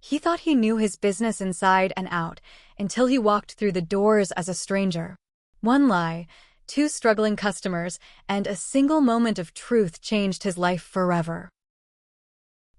He thought he knew his business inside and out until he walked through the doors as a stranger. One lie, two struggling customers, and a single moment of truth changed his life forever.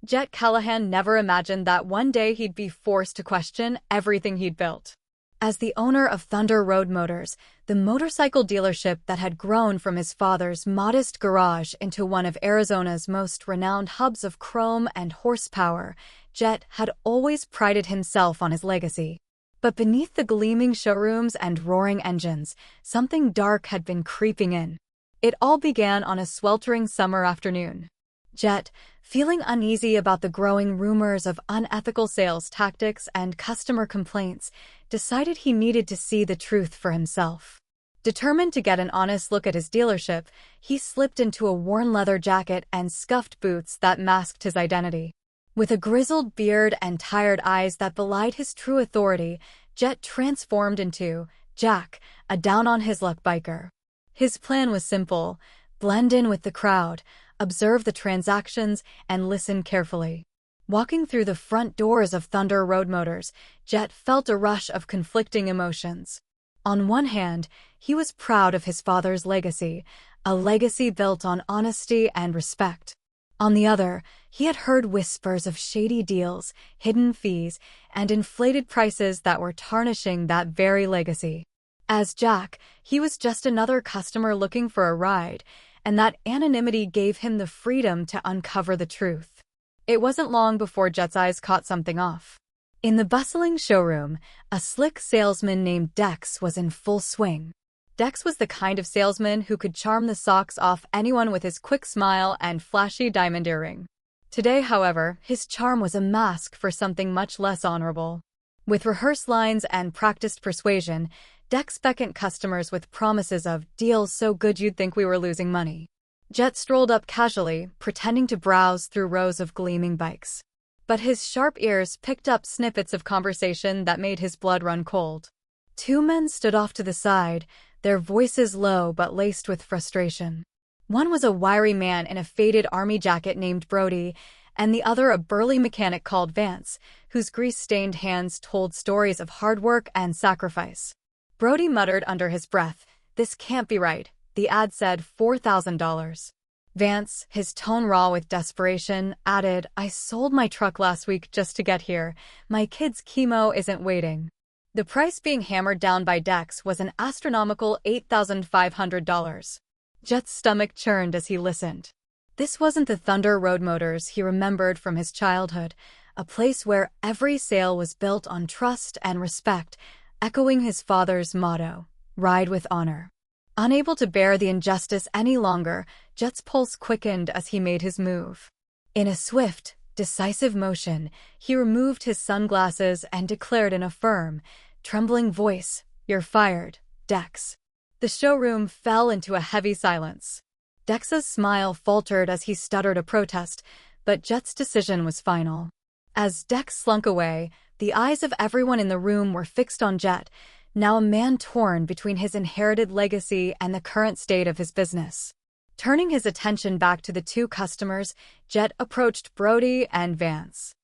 Jet Callahan never imagined that one day he'd be forced to question everything he'd built. As the owner of Thunder Road Motors, the motorcycle dealership that had grown from his father's modest garage into one of Arizona's most renowned hubs of chrome and horsepower, Jet had always prided himself on his legacy. But beneath the gleaming showrooms and roaring engines, something dark had been creeping in. It all began on a sweltering summer afternoon. Jet, feeling uneasy about the growing rumors of unethical sales tactics and customer complaints, decided he needed to see the truth for himself. Determined to get an honest look at his dealership, he slipped into a worn leather jacket and scuffed boots that masked his identity. With a grizzled beard and tired eyes that belied his true authority, Jet transformed into Jack, a down-on-his-luck biker. His plan was simple: blend in with the crowd, observe the transactions, and listen carefully. Walking through the front doors of Thunder Road Motors, Jet felt a rush of conflicting emotions. On one hand, he was proud of his father's legacy, a legacy built on honesty and respect. On the other, he had heard whispers of shady deals, hidden fees, and inflated prices that were tarnishing that very legacy. As Jack, he was just another customer looking for a ride, and that anonymity gave him the freedom to uncover the truth. It wasn't long before Jet's eyes caught something off. In the bustling showroom, a slick salesman named Dex was in full swing. Dex was the kind of salesman who could charm the socks off anyone with his quick smile and flashy diamond earring. Today, however, his charm was a mask for something much less honorable. With rehearsed lines and practiced persuasion, Dex beckoned customers with promises of deals so good you'd think we were losing money. Jet strolled up casually, pretending to browse through rows of gleaming bikes. But his sharp ears picked up snippets of conversation that made his blood run cold. Two men stood off to the side, their voices low but laced with frustration. One was a wiry man in a faded army jacket named Brody, and the other a burly mechanic called Vance, whose grease-stained hands told stories of hard work and sacrifice. Brody muttered under his breath, "This can't be right." The ad said $4,000. Vance, his tone raw with desperation, added, "I sold my truck last week just to get here. My kid's chemo isn't waiting." The price being hammered down by Dex was an astronomical $8,500. Jet's stomach churned as he listened. This wasn't the Thunder Road Motors he remembered from his childhood, a place where every sale was built on trust and respect, echoing his father's motto, "Ride with honor." Unable to bear the injustice any longer, Jet's pulse quickened as he made his move. In a swift, decisive motion, he removed his sunglasses and declared in a firm, trembling voice, "You're fired, Dex." The showroom fell into a heavy silence. Dex's smile faltered as he stuttered a protest, but Jet's decision was final. As Dex slunk away, the eyes of everyone in the room were fixed on Jet, now a man torn between his inherited legacy and the current state of his business. Turning his attention back to the two customers, Jet approached Brody and Vance.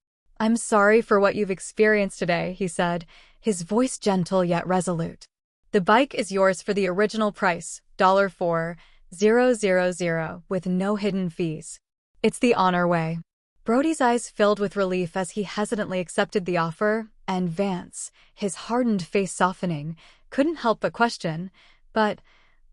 "I'm sorry for what you've experienced today," he said, his voice gentle yet resolute. "The bike is yours for the original price, $4,000, with no hidden fees. It's the honor way." Brody's eyes filled with relief as he hesitantly accepted the offer, and Vance, his hardened face softening, couldn't help but question, "But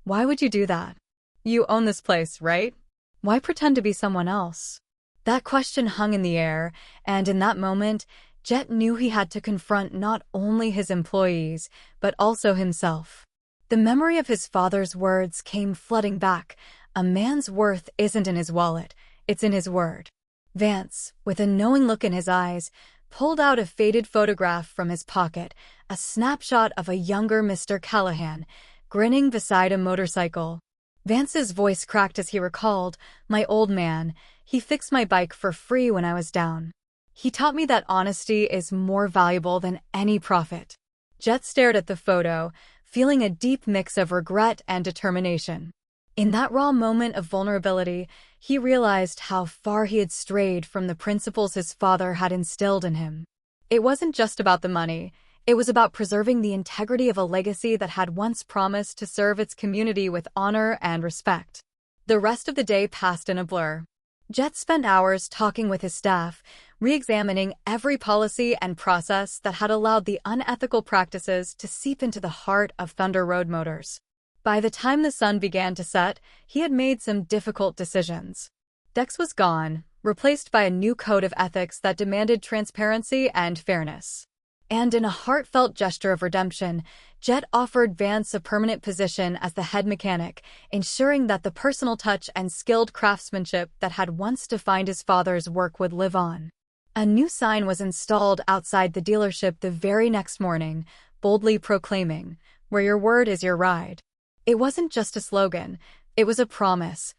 why would you do that? You own this place, right? Why pretend to be someone else?" That question hung in the air, and in that moment, Jet knew he had to confront not only his employees, but also himself. The memory of his father's words came flooding back. A man's worth isn't in his wallet, it's in his word. Vance, with a knowing look in his eyes, pulled out a faded photograph from his pocket, a snapshot of a younger Mr. Callahan, grinning beside a motorcycle. Vance's voice cracked as he recalled, "My old man, he fixed my bike for free when I was down. He taught me that honesty is more valuable than any profit." Jet stared at the photo, feeling a deep mix of regret and determination. In that raw moment of vulnerability, he realized how far he had strayed from the principles his father had instilled in him. It wasn't just about the money. It was about preserving the integrity of a legacy that had once promised to serve its community with honor and respect. The rest of the day passed in a blur. Jet spent hours talking with his staff, re-examining every policy and process that had allowed the unethical practices to seep into the heart of Thunder Road Motors. By the time the sun began to set, he had made some difficult decisions. Dex was gone, replaced by a new code of ethics that demanded transparency and fairness. And in a heartfelt gesture of redemption, Jet offered Vance a permanent position as the head mechanic, ensuring that the personal touch and skilled craftsmanship that had once defined his father's work would live on. A new sign was installed outside the dealership the very next morning, boldly proclaiming, "Where your word is your ride." It wasn't just a slogan, it was a promise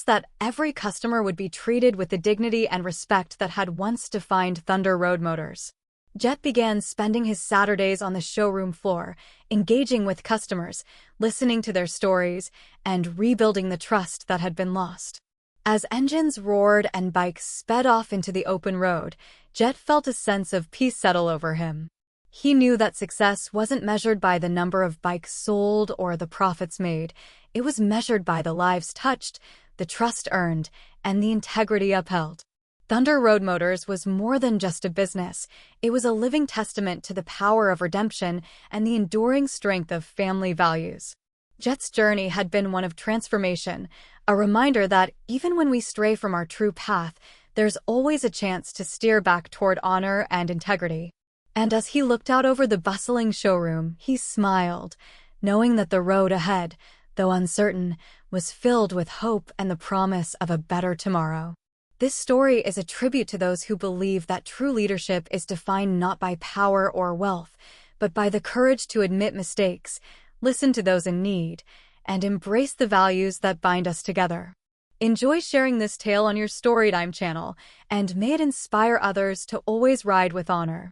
that every customer would be treated with the dignity and respect that had once defined Thunder Road Motors. Jet began spending his Saturdays on the showroom floor, engaging with customers, listening to their stories, and rebuilding the trust that had been lost. As engines roared and bikes sped off into the open road, Jet felt a sense of peace settle over him. He knew that success wasn't measured by the number of bikes sold or the profits made. It was measured by the lives touched, the trust earned, and the integrity upheld. Thunder Road Motors was more than just a business. It was a living testament to the power of redemption and the enduring strength of family values. Jet's journey had been one of transformation, a reminder that even when we stray from our true path, there's always a chance to steer back toward honor and integrity. And as he looked out over the bustling showroom, he smiled, knowing that the road ahead, though uncertain, was filled with hope and the promise of a better tomorrow. This story is a tribute to those who believe that true leadership is defined not by power or wealth, but by the courage to admit mistakes, listen to those in need, and embrace the values that bind us together. Enjoy sharing this tale on your Storytime channel, and may it inspire others to always ride with honor.